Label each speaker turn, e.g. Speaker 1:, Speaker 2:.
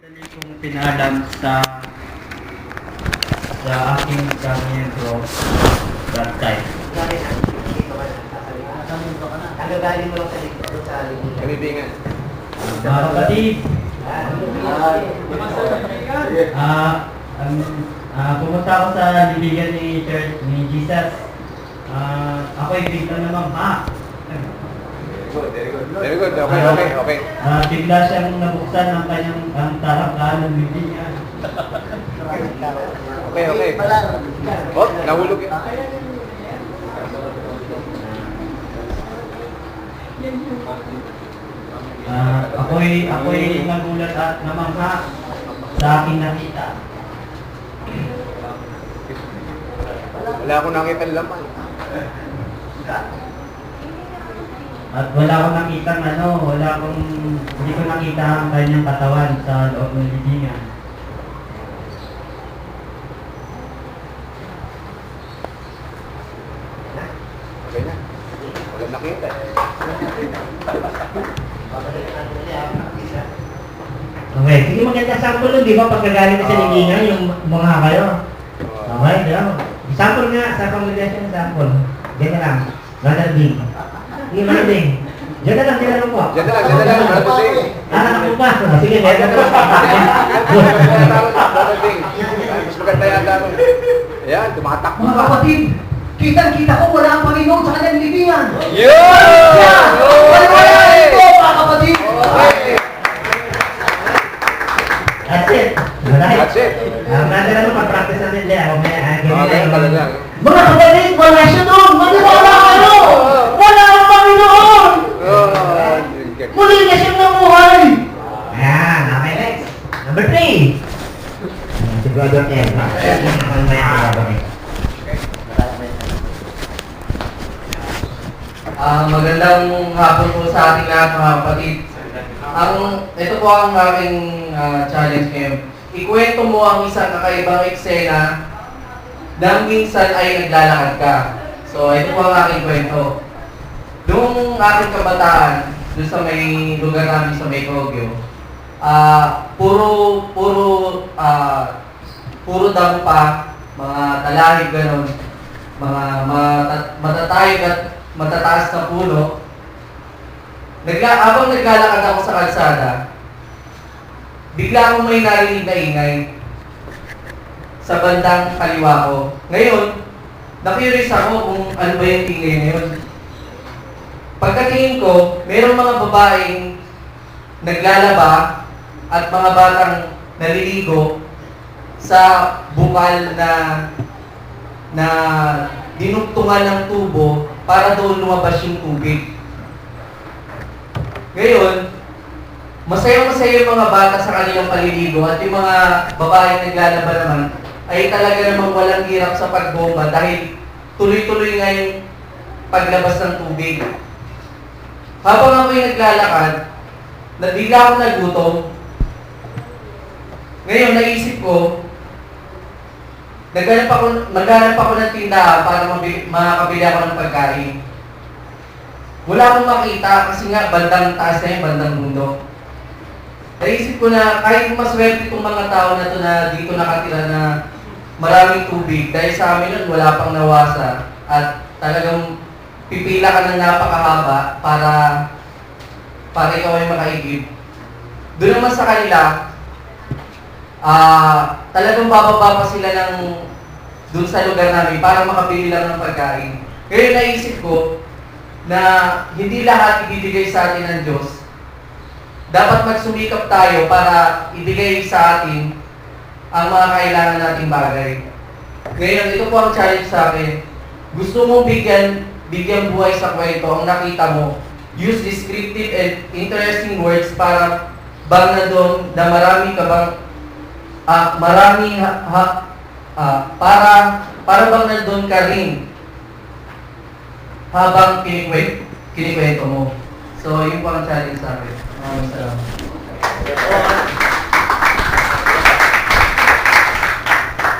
Speaker 1: Madali kong pinalam sa aking kamiyembro that time.
Speaker 2: Nagagaling mo lang sa likod sa likod.
Speaker 3: Kaibigan.
Speaker 1: Mga kapatid, pumunta ako sa libigan ni Church ni Jesus. Ako'y bigla namang
Speaker 3: Very good. Okay.
Speaker 1: bigla siyang nabuksan ang kanyang tarakaan ng bibig niya.
Speaker 3: Okay. Oh, nahulog yan.
Speaker 1: Ako'y nagulat at namangha sa aking nakita.
Speaker 3: Wala akong nakita ng laman.
Speaker 1: At wala akong nakita hindi ko nakita ang kanyang katawan sa loob ng libingan.
Speaker 3: Okay na. Wala nakita.
Speaker 4: Okay, sige maganda sample nun, di ba? Pagkagaling na sa libingan, yung mga kayo. Okay, di ba? Sample nga sa congregation, sample. Ganyan lang. Brother Bing. Sige, Brother Bing. Diyan na lang po.
Speaker 3: Diyan na lang. Brother Bing.
Speaker 4: Anak mo pa. Sige, meron po.
Speaker 3: Brother Bing. Mas maganda yata ron. Ayan, tumatakbo
Speaker 2: Mga
Speaker 3: pa.
Speaker 2: kapatid, kitang-kita ko wala ang Panginoon sa kanyang libingan.
Speaker 3: Yun!
Speaker 2: Wala ito, mga kapatid.
Speaker 3: Okay.
Speaker 4: That's it. Alright.
Speaker 3: That's it.
Speaker 4: Brother, ano, mag-practice natin dyan.
Speaker 3: Okay, talaga.
Speaker 2: Mga kapatid, wala siya doon. Maniwala kayo. Wala ang Panginoon. Muli na siyang namuhay.
Speaker 4: Ayan, okay, next. Number 3. Si Brother Ed.
Speaker 5: Magandang hapon po sa ating lahat mga kapatid. Ito po ang aking challenge ngayon. Ikwento mo ang isang kakaibang eksena nang minsan ay naglalakad ka. So, ito po ang aking kwento. Noong aking kabataan, doon sa may lugar namin sa May Cogyo, puro dampa, mga talahib ganon, mga matatayog at matataas na puno. Habang naglalakad ako sa kalsada, bigla akong may narinig na ingay sa bandang kaliwa ko. Ngayon, na-curious ako kung ano ba yung ingay na yun. Pagkatingin ko, mayroong mga babaeng naglalaba at mga batang naliligo sa bukal na dinugtungan ng tubo para doon lumabas yung tubig. Ngayon, masaya-masaya yung mga bata sa kanilang paliligo at yung mga babaeng naglalaba naman ay talaga namang walang hirap sa pagbomba dahil tuloy-tuloy nga yung paglabas ng tubig. Habang ako'y naglalakad, bigla akong nagutom. Ngayon, naisip ko, naghanap ako ng tindahan para makakabili ako ng pagkain. Wala akong makita kasi nga bandang taas na yung bandang mundo. Naisip ko na kahit maswerte itong mga tao na ito na dito nakatira na maraming tubig, dahil sa amin nun wala pang nawasa at talagang pipila ka ng napakahaba para ikaw ay makaigib. Doon naman sa kanila, talagang bababa pa sila doon sa lugar namin para makabili lang ng pagkain. Ngayon naisip ko na hindi lahat ibibigay sa atin ng Diyos. Dapat magsumikap tayo para ibigay sa atin ang mga kailangan nating bagay. Ngayon, ito po ang challenge sa akin. Gusto mong bigyan buhay sa kwento ang nakita mo. Use descriptive and interesting words para bang na doon na marami ka bang para bang nandun ka rin habang kinikwento mo. So, yun po ang challenge sa akin. Salamat.